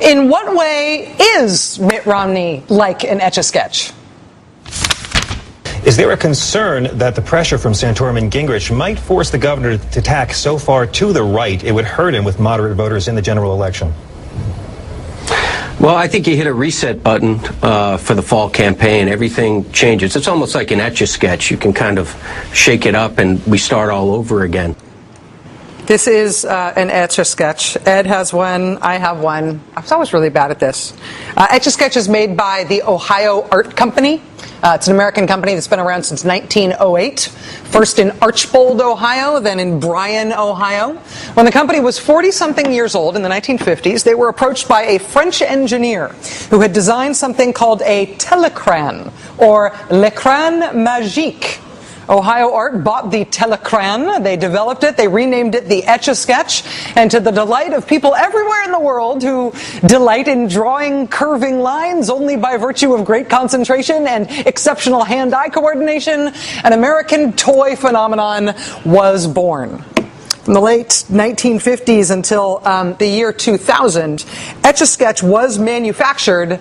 In what way is Mitt Romney like an Etch A Sketch? Is there a concern that the pressure from Santorum and Gingrich might force the governor to tack so far to the right it would hurt him with moderate voters in the general election? Well, I think you hit a reset button for the fall campaign. Everything changes. It's almost like an Etch A Sketch. You can kind of shake it up and we start all over again. This is an Etch A Sketch. Ed has one. I have one. I was always really bad at this. Etch A Sketch is made by the Ohio Art Company. It's an American company that's been around since 1908. First in Archbold, Ohio, then in Bryan, Ohio. When the company was 40-something years old in the 1950s, they were approached by a French engineer who had designed something called a télécran, or l'écran magique. Ohio Art bought the télécran, they developed it, they renamed it the Etch A Sketch, and to the delight of people everywhere in the world who delight in drawing curving lines only by virtue of great concentration and exceptional hand-eye coordination, an American toy phenomenon was born. From the late 1950s until the year 2000, Etch A Sketch was manufactured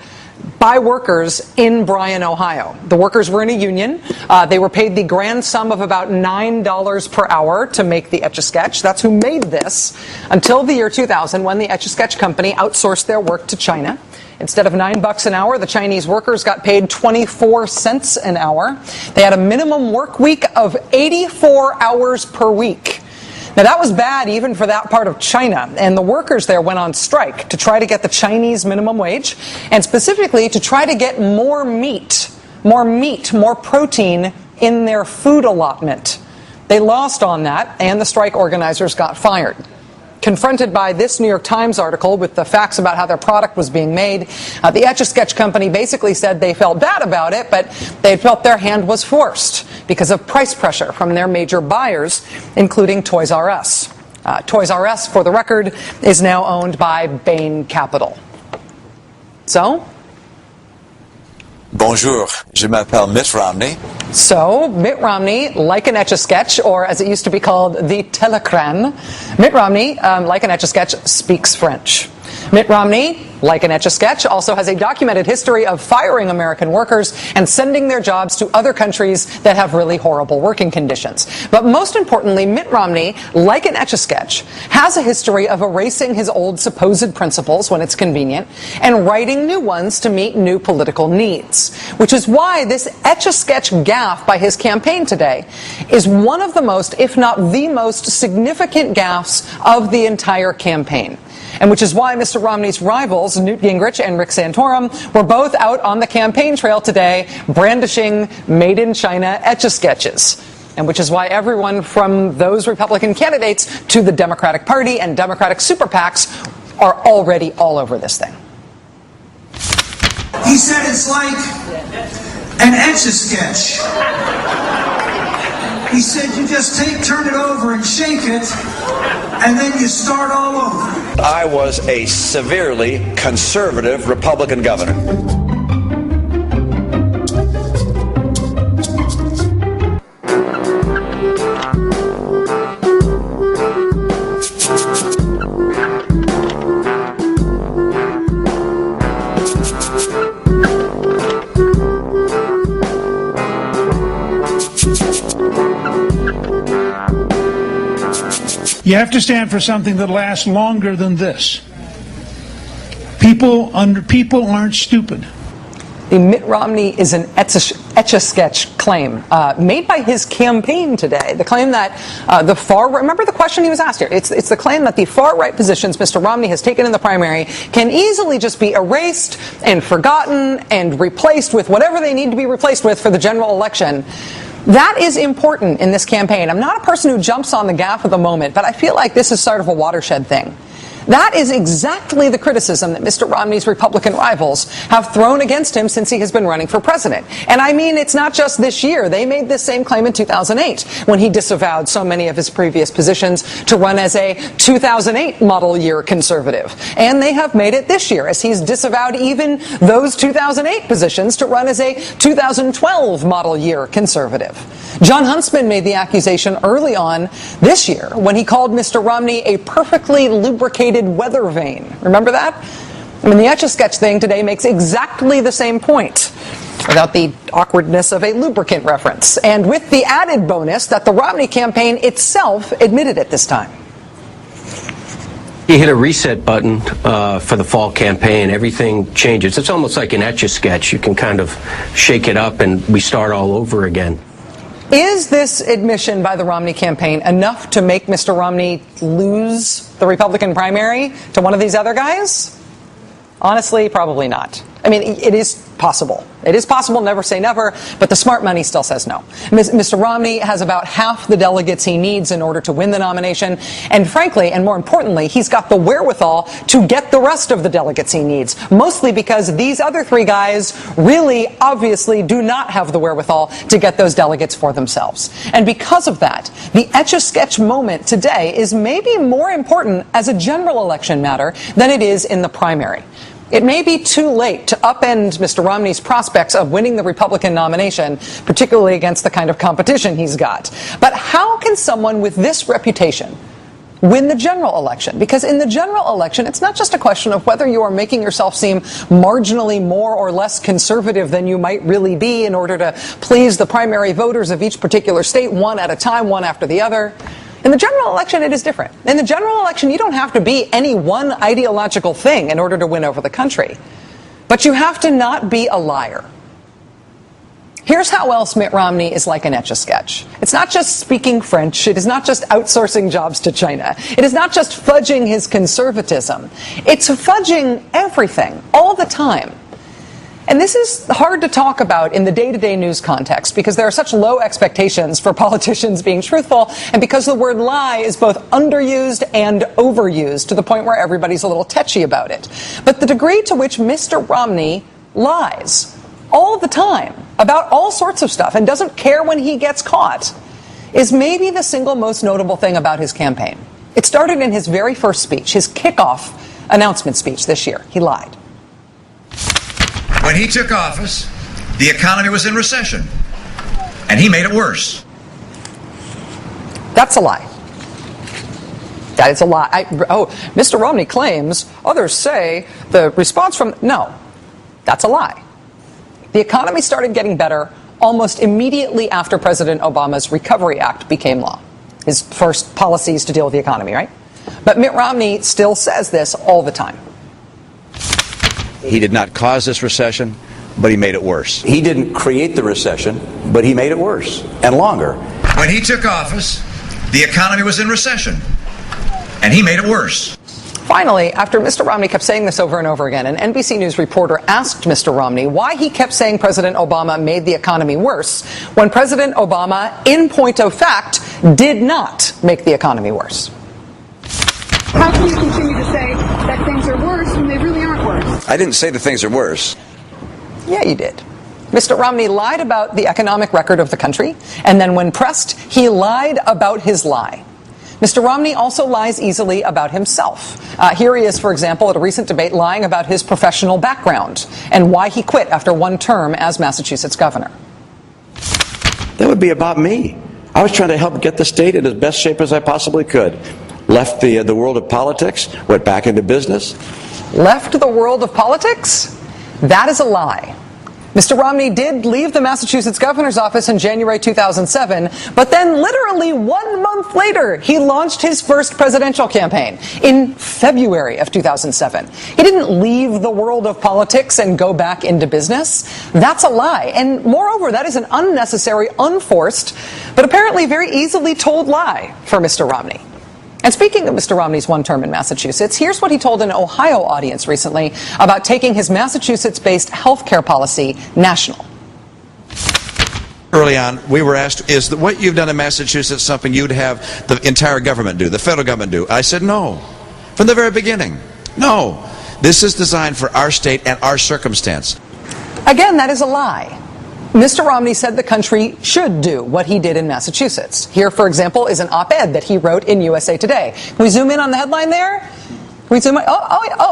by workers in Bryan, Ohio. The workers were in a union. They were paid the grand sum of about $9 per hour to make the Etch A Sketch. That's who made this until the year 2000, when the Etch A Sketch company outsourced their work to China. Instead of $9 an hour, the Chinese workers got paid 24 cents an hour. They had a minimum work week of 84 hours per week. Now, that was bad even for that part of China, and the workers there went on strike to try to get the Chinese minimum wage, and specifically to try to get more meat, more protein in their food allotment. They lost on that, and the strike organizers got fired. Confronted by this New York Times article with the facts about how their product was being made, the Etch A Sketch company basically said they felt bad about it, but they felt their hand was forced because of price pressure from their major buyers, including Toys R Us. Toys R Us, for the record, is now owned by Bain Capital. So? Bonjour, je m'appelle Mitt Romney. So, Mitt Romney, like an Etch A Sketch, or as it used to be called, the télécran, Mitt Romney, like an Etch A Sketch, speaks French. Mitt Romney, like an Etch A Sketch, also has a documented history of firing American workers and sending their jobs to other countries that have really horrible working conditions. But most importantly, Mitt Romney, like an Etch A Sketch, has a history of erasing his old supposed principles when it's convenient and writing new ones to meet new political needs. Which is why this Etch A Sketch gaffe by his campaign today is one of the most, if not the most, significant gaffes of the entire campaign. And which is why Mr. Romney's rivals, Newt Gingrich and Rick Santorum, were both out on the campaign trail today brandishing made-in-China Etch A Sketches. And which is why everyone from those Republican candidates to the Democratic Party and Democratic super PACs are already all over this thing. He said it's like an Etch A Sketch. He said you just turn it over and shake it, and then you start all over. I was a severely conservative Republican governor. You have to stand for something that lasts longer than this. People aren't stupid. The Mitt Romney is an Etch A Sketch claim made by his campaign today. The claim that the far right, remember the question he was asked here. It's the claim that the far right positions Mr. Romney has taken in the primary can easily just be erased and forgotten and replaced with whatever they need to be replaced with for the general election. That is important in this campaign. I'm not a person who jumps on the gaffe of the moment, but I feel like this is sort of a watershed thing. That is exactly the criticism that Mr. Romney's Republican rivals have thrown against him since he has been running for president. And I mean, it's not just this year. They made this same claim in 2008 when he disavowed so many of his previous positions to run as a 2008 model year conservative. And they have made it this year as he's disavowed even those 2008 positions to run as a 2012 model year conservative. John Huntsman made the accusation early on this year when he called Mr. Romney a perfectly lubricated weather vane. Remember that? I mean, the Etch A Sketch thing today makes exactly the same point, without the awkwardness of a lubricant reference, and with the added bonus that the Romney campaign itself admitted it this time. You hit a reset button for the fall campaign, everything changes. It's almost like an Etch A Sketch. You can kind of shake it up and we start all over again. Is this admission by the Romney campaign enough to make Mr. Romney lose the Republican primary to one of these other guys? Honestly, probably not. I mean, it is possible. It is possible, never say never, but the smart money still says no. Mr. Romney has about half the delegates he needs in order to win the nomination, and frankly, and more importantly, he's got the wherewithal to get the rest of the delegates he needs, mostly because these other three guys really, obviously, do not have the wherewithal to get those delegates for themselves. And because of that, the Etch A Sketch moment today is maybe more important as a general election matter than it is in the primary. It may be too late to upend Mr. Romney's prospects of winning the Republican nomination, particularly against the kind of competition he's got. But how can someone with this reputation win the general election? Because in the general election, it's not just a question of whether you are making yourself seem marginally more or less conservative than you might really be in order to please the primary voters of each particular state, one at a time, one after the other. In the general election, it is different. In the general election, you don't have to be any one ideological thing in order to win over the country. But you have to not be a liar. Here's how else Mitt Romney is like an Etch A Sketch. It's not just speaking French. It is not just outsourcing jobs to China. It is not just fudging his conservatism. It's fudging everything, all the time. And this is hard to talk about in the day-to-day news context because there are such low expectations for politicians being truthful and because the word lie is both underused and overused to the point where everybody's a little tetchy about it. But the degree to which Mr. Romney lies all the time about all sorts of stuff and doesn't care when he gets caught is maybe the single most notable thing about his campaign. It started in his very first speech, his kickoff announcement speech this year. He lied. When he took office, the economy was in recession, and he made it worse. That's a lie. That is a lie. Mr. Romney claims, others say, the response from... No, that's a lie. The economy started getting better almost immediately after President Obama's Recovery Act became law. His first policies to deal with the economy, right? But Mitt Romney still says this all the time. He did not cause this recession, but he made it worse. He didn't create the recession, but he made it worse and longer. When he took office, the economy was in recession, and he made it worse. Finally, after Mr. Romney kept saying this over and over again, an NBC News reporter asked Mr. Romney why he kept saying President Obama made the economy worse when President Obama, in point of fact, did not make the economy worse. How can you continue to say that things are worse when they really aren't worse? I didn't say that things are worse. Yeah, you did. Mr. Romney lied about the economic record of the country, and then when pressed, he lied about his lie. Mr. Romney also lies easily about himself. Here he is, for example, at a recent debate lying about his professional background and why he quit after one term as Massachusetts governor. That would be about me. I was trying to help get the state in as best shape as I possibly could. Left the world of politics, went back into business. Left the world of politics? That is a lie. Mr. Romney did leave the Massachusetts governor's office in January 2007, but then literally 1 month later, he launched his first presidential campaign in February of 2007. He didn't leave the world of politics and go back into business. That's a lie. And moreover, that is an unnecessary, unforced, but apparently very easily told lie for Mr. Romney. And speaking of Mr. Romney's one term in Massachusetts, here's what he told an Ohio audience recently about taking his Massachusetts-based health care policy national. Early on, we were asked, is that what you've done in Massachusetts something you'd have the entire government do, the federal government do? I said no. From the very beginning. No. This is designed for our state and our circumstance. Again, that is a lie. Mr. Romney said the country should do what he did in Massachusetts. Here, for example, is an op-ed that he wrote in USA Today. Can we zoom in on the headline there? Can we zoom in?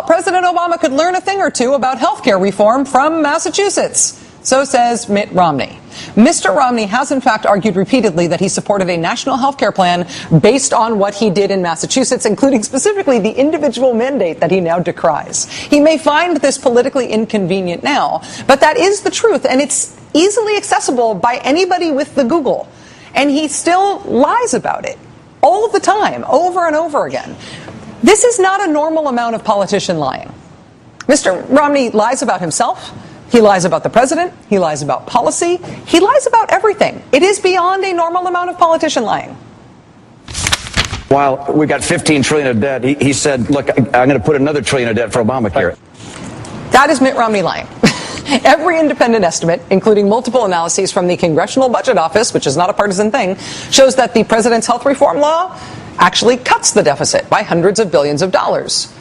President Obama could learn a thing or two about health care reform from Massachusetts. So says Mitt Romney. Mr. Romney has in fact argued repeatedly that he supported a national health care plan based on what he did in Massachusetts, including specifically the individual mandate that he now decries. He may find this politically inconvenient now, but that is the truth, and it's easily accessible by anybody with the Google. And he still lies about it all of the time, over and over again. This is not a normal amount of politician lying. Mr. Romney lies about himself. He lies about the president. He lies about policy. He lies about everything. It is beyond a normal amount of politician lying. While we got $15 trillion of debt, he said, look, I'm going to put another $1 trillion of debt for Obamacare. That is Mitt Romney lying. Every independent estimate, including multiple analyses from the Congressional Budget Office, which is not a partisan thing, shows that the president's health reform law actually cuts the deficit by hundreds of billions of dollars.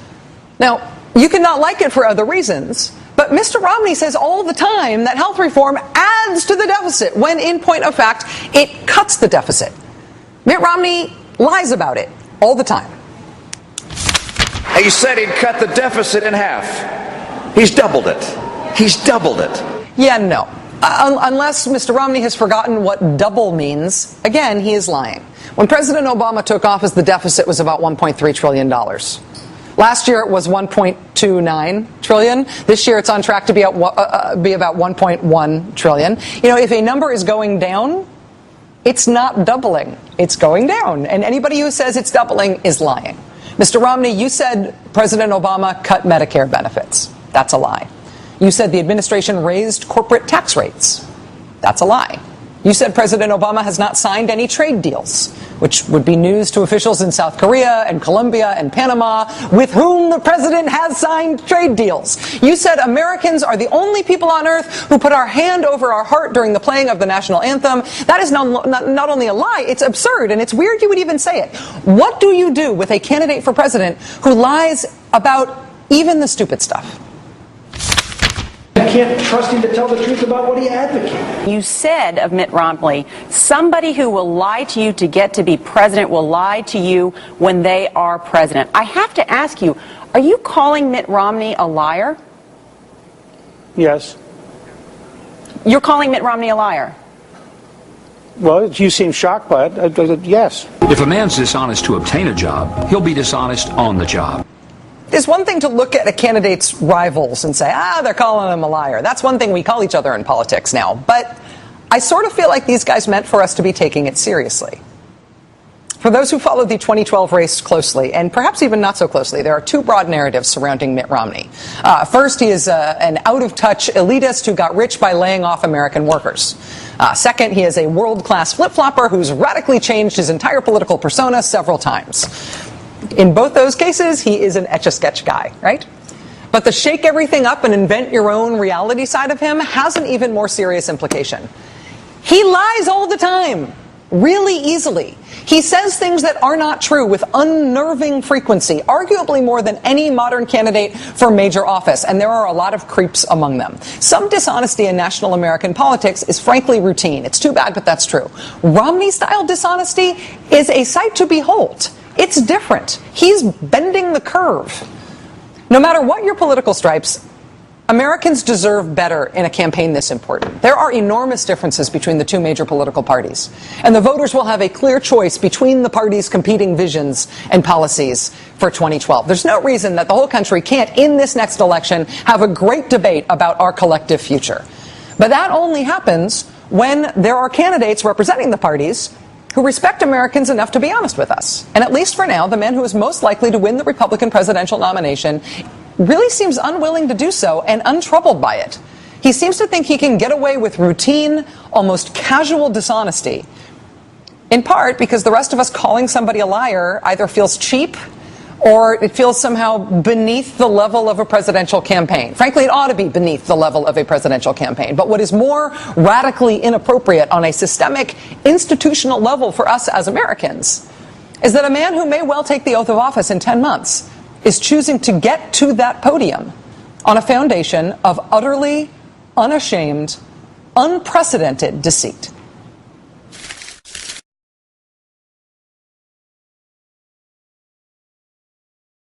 Now, you can not like it for other reasons, but Mr. Romney says all the time that health reform adds to the deficit, when in point of fact, it cuts the deficit. Mitt Romney lies about it all the time. He said he'd cut the deficit in half. He's doubled it. He's doubled it. Yeah, no. Unless Mr. Romney has forgotten what double means, again, he is lying. When President Obama took office, the deficit was about $1.3 trillion. Last year, it was $1.29 trillion. This year, it's on track to be about $1.1 trillion. You know, if a number is going down, it's not doubling. It's going down. And anybody who says it's doubling is lying. Mr. Romney, you said President Obama cut Medicare benefits. That's a lie. You said the administration raised corporate tax rates. That's a lie. You said President Obama has not signed any trade deals, which would be news to officials in South Korea and Colombia and Panama, with whom the president has signed trade deals. You said Americans are the only people on earth who put our hand over our heart during the playing of the national anthem. That is not only a lie, it's absurd, and it's weird you would even say it. What do you do with a candidate for president who lies about even the stupid stuff? I can't trust him to tell the truth about what he advocates. You said of Mitt Romney, somebody who will lie to you to get to be president will lie to you when they are president. I have to ask you, are you calling Mitt Romney a liar? Yes. You're calling Mitt Romney a liar? Well, you seem shocked by it. Yes. If a man's dishonest to obtain a job, he'll be dishonest on the job. It's one thing to look at a candidate's rivals and say, they're calling him a liar. That's one thing we call each other in politics now. But I sort of feel like these guys meant for us to be taking it seriously. For those who follow the 2012 race closely, and perhaps even not so closely, there are two broad narratives surrounding Mitt Romney. First, he is an out-of-touch elitist who got rich by laying off American workers. Second, he is a world-class flip-flopper who's radically changed his entire political persona several times. In both those cases, he is an Etch A Sketch guy, right? But the shake everything up and invent your own reality side of him has an even more serious implication. He lies all the time, really easily. He says things that are not true with unnerving frequency, arguably more than any modern candidate for major office, and there are a lot of creeps among them. Some dishonesty in national American politics is frankly routine. It's too bad, but that's true. Romney-style dishonesty is a sight to behold. It's different. He's bending the curve. No matter what your political stripes, Americans deserve better in a campaign this important. There are enormous differences between the two major political parties, and the voters will have a clear choice between the parties' competing visions and policies for 2012. There's no reason that the whole country can't, in this next election, have a great debate about our collective future. But that only happens when there are candidates representing the parties who respect Americans enough to be honest with us. And at least for now, the man who is most likely to win the Republican presidential nomination really seems unwilling to do so and untroubled by it. He seems to think he can get away with routine, almost casual dishonesty, in part because the rest of us calling somebody a liar either feels cheap or it feels somehow beneath the level of a presidential campaign. Frankly, it ought to be beneath the level of a presidential campaign. But what is more radically inappropriate on a systemic, institutional level for us as Americans is that a man who may well take the oath of office in 10 months is choosing to get to that podium on a foundation of utterly unashamed, unprecedented deceit.